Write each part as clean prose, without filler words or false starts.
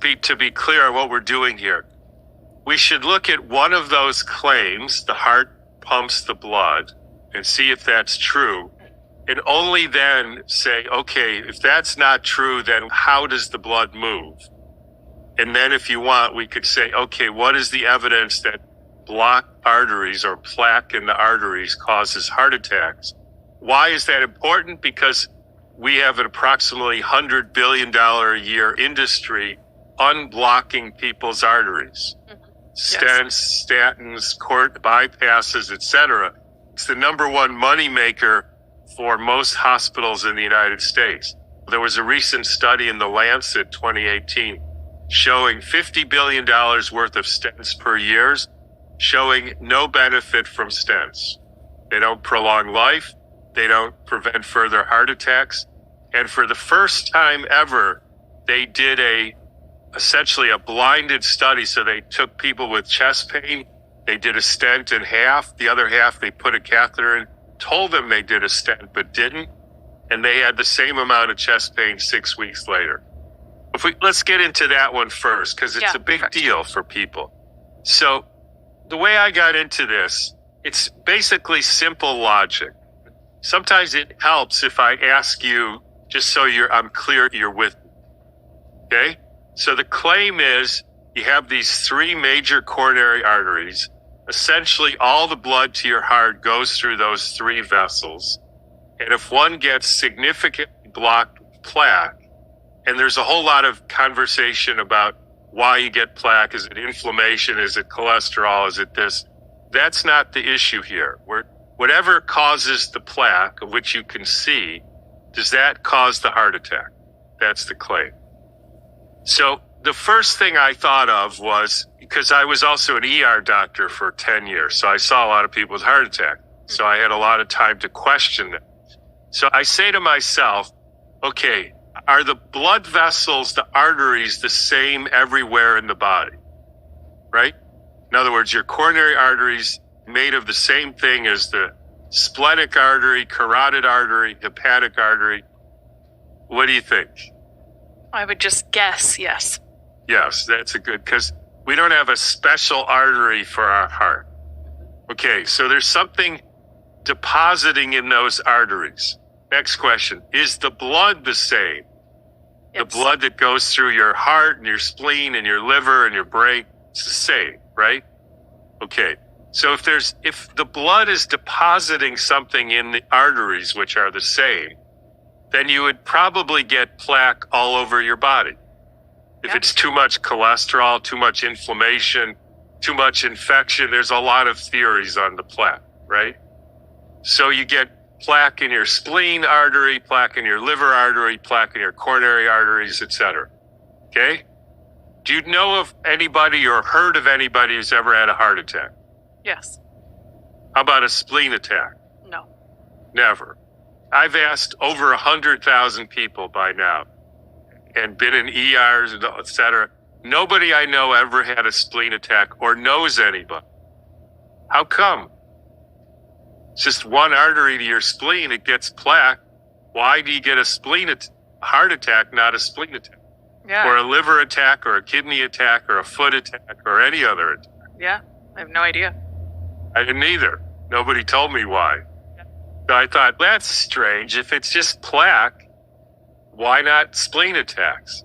To be clear on what we're doing here, we should look at one of those claims, the heart pumps the blood, and see if that's true. And only then say, okay, if that's not true, then how does the blood move? And then if you want, we could say, okay, what is the evidence that blocked arteries or plaque in the arteries causes heart attacks? Why is that important? Because we have an approximately $100 billion a year industry unblocking people's arteries. Stents, statins, court bypasses, etc. It's the number one money maker for most hospitals in the United States. There was a recent study in The Lancet 2018 showing $50 billion worth of stents per year, showing no benefit from stents. They don't prolong life. They don't prevent further heart attacks. And for the first time ever, they did essentially a blinded study. So they took people with chest pain. They did a stent in half. The other half, they put a catheter in, told them they did a stent, but didn't. And they had the same amount of chest pain 6 weeks later. Let's get into that one first, because it's a big deal for people. So the way I got into this, it's basically simple logic. Sometimes it helps if I ask you, just so I'm clear you're with me. Okay? So the claim is you have these three major coronary arteries. Essentially, all the blood to your heart goes through those three vessels. And if one gets significantly blocked with plaque, and there's a whole lot of conversation about why you get plaque. Is it inflammation? Is it cholesterol? Is it this? That's not the issue here. Whatever causes the plaque, of which you can see, does that cause the heart attack? That's the claim. So the first thing I thought of was, because I was also an ER doctor for 10 years, so I saw a lot of people with heart attack. So I had a lot of time to question them. So I say to myself, okay, are the blood vessels, the arteries, the same everywhere in the body? Right? In other words, your coronary arteries made of the same thing as the splenic artery, carotid artery, hepatic artery. What do you think? I would just guess, yes. Yes, that's because we don't have a special artery for our heart. Okay, so there's something depositing in those arteries. Next question, is the blood the same? Yes. The blood that goes through your heart and your spleen and your liver and your brain, it's the same, right? Okay, so if the blood is depositing something in the arteries, which are the same, then you would probably get plaque all over your body. If it's too much cholesterol, too much inflammation, too much infection, there's a lot of theories on the plaque, right? So you get plaque in your spleen artery, plaque in your liver artery, plaque in your coronary arteries, etc. Okay? Do you know of anybody or heard of anybody who's ever had a heart attack? Yes. How about a spleen attack? No. Never. I've asked over 100,000 people by now and been in ERs, etc. Nobody I know ever had a spleen attack or knows anybody. How come? It's just one artery to your spleen, it gets plaque. Why do you get a heart attack, not a spleen attack? Yeah. Or a liver attack, or a kidney attack, or a foot attack, or any other attack? Yeah, I have no idea. I didn't either. Nobody told me why. Yeah. So I thought, that's strange. If it's just plaque, why not spleen attacks?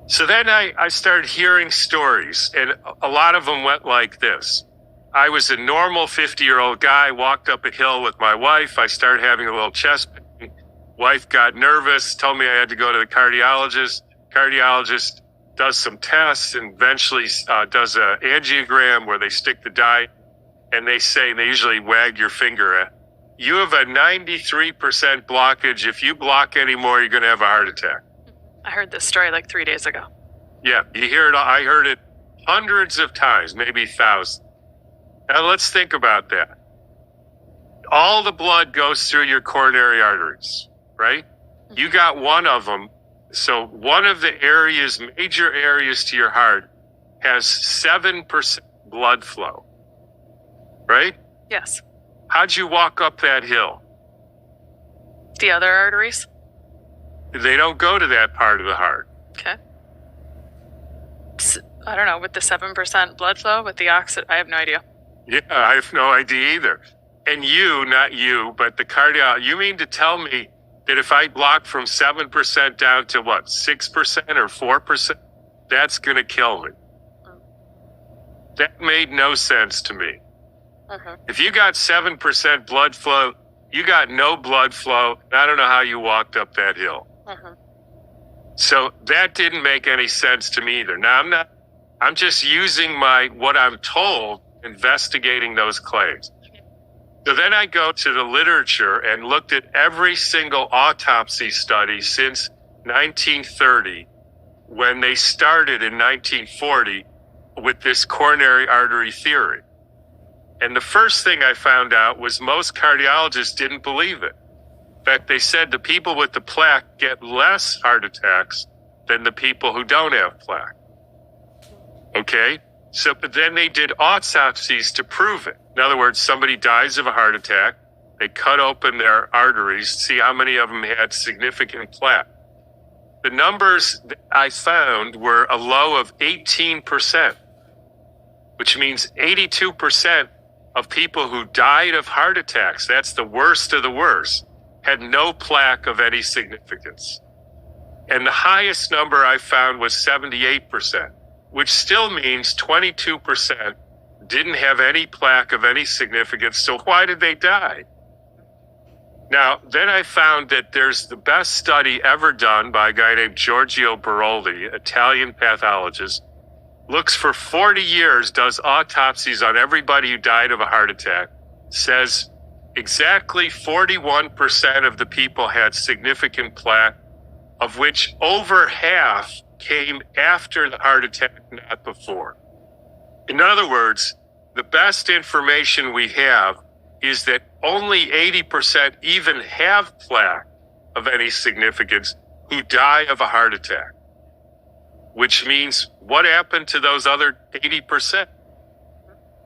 So then I started hearing stories, and a lot of them went like this. I was a normal 50-year-old guy, walked up a hill with my wife. I started having a little chest pain. Wife got nervous, told me I had to go to the cardiologist. Cardiologist does some tests and eventually does an angiogram where they stick the dye, and they usually wag your finger at, you have a 93% blockage. If you block anymore, you're going to have a heart attack. I heard this story like 3 days ago. Yeah, you hear it. I heard it hundreds of times, maybe thousands. Now let's think about that. All the blood goes through your coronary arteries, right? You got one of them. So one of the major areas to your heart has 7% blood flow, right? Yes. How'd you walk up that hill? The other arteries? They don't go to that part of the heart. Okay. Because, I don't know, with the 7% blood flow, with the oxygen, I have no idea. Yeah, I have no idea either. And you, not you, but the cardiologist, you mean to tell me that if I block from 7% down to what, 6% or 4%, that's going to kill me? That made no sense to me. If you got 7% blood flow, you got no blood flow. I don't know how you walked up that hill. So that didn't make any sense to me either. Now I'm just using what I'm told, investigating those claims. So then I go to the literature and looked at every single autopsy study since 1930, when they started in 1940 with this coronary artery theory. And the first thing I found out was most cardiologists didn't believe it. In fact, they said the people with the plaque get less heart attacks than the people who don't have plaque. Okay? So, but then they did autopsies to prove it. In other words, somebody dies of a heart attack. They cut open their arteries, see how many of them had significant plaque. The numbers that I found were a low of 18%, which means 82% of people who died of heart attacks, that's the worst of the worst, had no plaque of any significance. And the highest number I found was 78%, which still means 22% didn't have any plaque of any significance. So why did they die? Now, then I found that there's the best study ever done by a guy named Giorgio Baroldi, Italian pathologist, looks for 40 years, does autopsies on everybody who died of a heart attack, says exactly 41% of the people had significant plaque, of which over half came after the heart attack, not before. In other words, the best information we have is that only 80% even have plaque of any significance who die of a heart attack. Which means, what happened to those other 80%?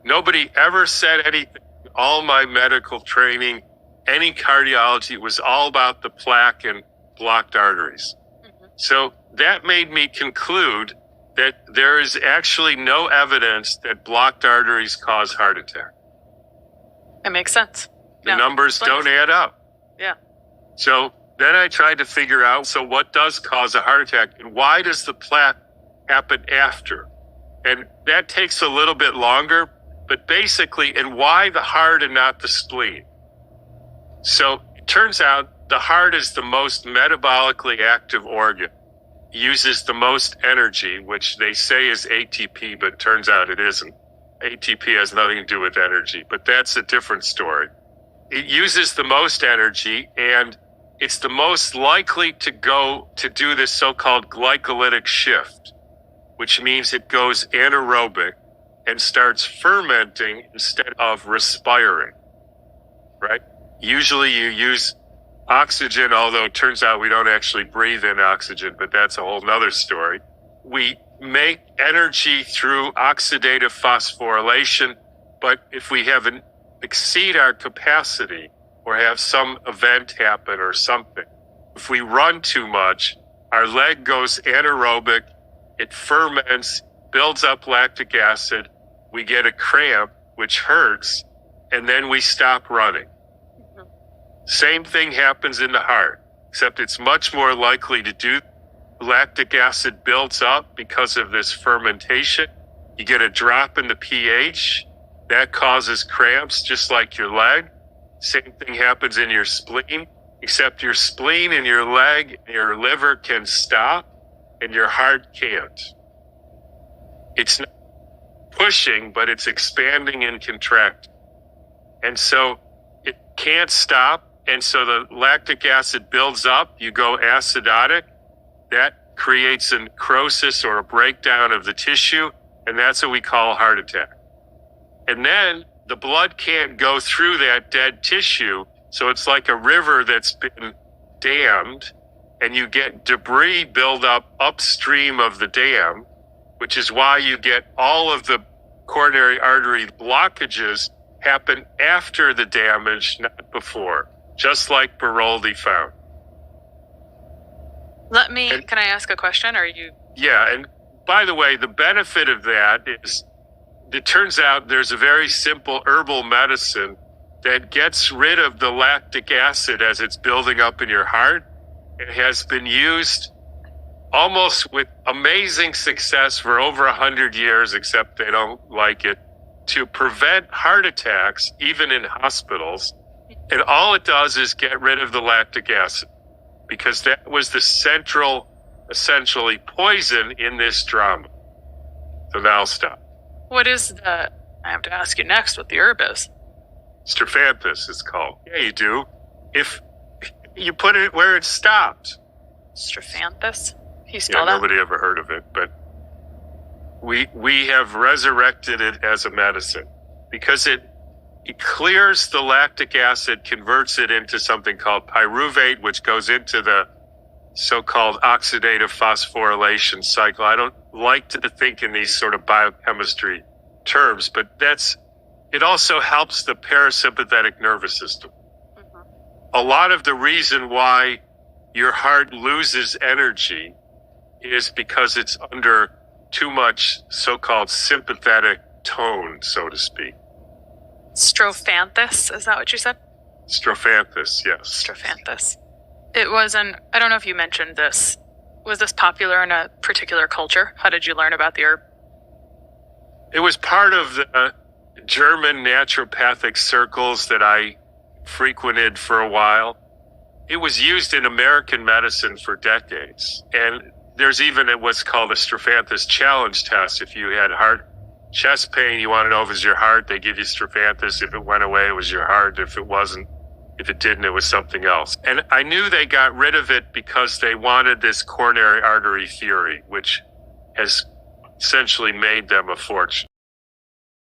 Nobody ever said anything. All my medical training, any cardiology, it was all about the plaque and blocked arteries. So that made me conclude that there is actually no evidence that blocked arteries cause heart attack. It makes sense. The numbers don't add up. Yeah. So then I tried to figure out, so what does cause a heart attack and why does the plaque happen after? And that takes a little bit longer, but basically, and why the heart and not the spleen? So it turns out the heart is the most metabolically active organ, uses the most energy, which they say is ATP, but it turns out it isn't. ATP has nothing to do with energy, but that's a different story. It uses the most energy, and it's the most likely to do this so-called glycolytic shift, which means it goes anaerobic and starts fermenting instead of respiring, right? Usually you use oxygen, although it turns out we don't actually breathe in oxygen, but that's a whole nother story. We make energy through oxidative phosphorylation, but if we exceed our capacity or have some event happen or something, if we run too much, our leg goes anaerobic, it ferments, builds up lactic acid, we get a cramp, which hurts, and then we stop running. Same thing happens in the heart, except it's much more likely to do. Lactic acid builds up because of this fermentation. You get a drop in the pH. That causes cramps, just like your leg. Same thing happens in your spleen, except your spleen and your leg and your liver can stop, and your heart can't. It's not pushing, but it's expanding and contracting. And so it can't stop. And so the lactic acid builds up, you go acidotic, that creates a necrosis or a breakdown of the tissue, and that's what we call a heart attack. And then the blood can't go through that dead tissue, so it's like a river that's been dammed, and you get debris build up upstream of the dam, which is why you get all of the coronary artery blockages happen after the damage, not before. Just like Baroldi found. Can I ask a question? Or you? Yeah, and by the way, the benefit of that is it turns out there's a very simple herbal medicine that gets rid of the lactic acid as it's building up in your heart. It has been used almost with amazing success for over 100 years, except they don't like it, to prevent heart attacks, even in hospitals. And all it does is get rid of the lactic acid, because that was the central, essentially, poison in this drama. So now I'll stop. What is the... I have to ask you next what the herb is. Strophanthus, it's called. Yeah, you do. If you put it where it stopped. Strophanthus? He Yeah, spelled that? nobody ever heard of it, but we have resurrected it as a medicine because it clears the lactic acid, converts it into something called pyruvate, which goes into the so-called oxidative phosphorylation cycle. I don't like to think in these sort of biochemistry terms, but it also helps the parasympathetic nervous system. Mm-hmm. A lot of the reason why your heart loses energy is because it's under too much so-called sympathetic tone, so to speak. Strophanthus, is that what you said? Strophanthus, yes. Strophanthus. It was I don't know if you mentioned this. Was this popular in a particular culture? How did you learn about the herb? It was part of the German naturopathic circles that I frequented for a while. It was used in American medicine for decades. And there's even what's called a Strophanthus challenge test. If you had chest pain, you want to know if it was your heart, they give you Strophanthus. If it went away, it was your heart. If it didn't, it was something else. And I knew they got rid of it because they wanted this coronary artery theory, which has essentially made them a fortune.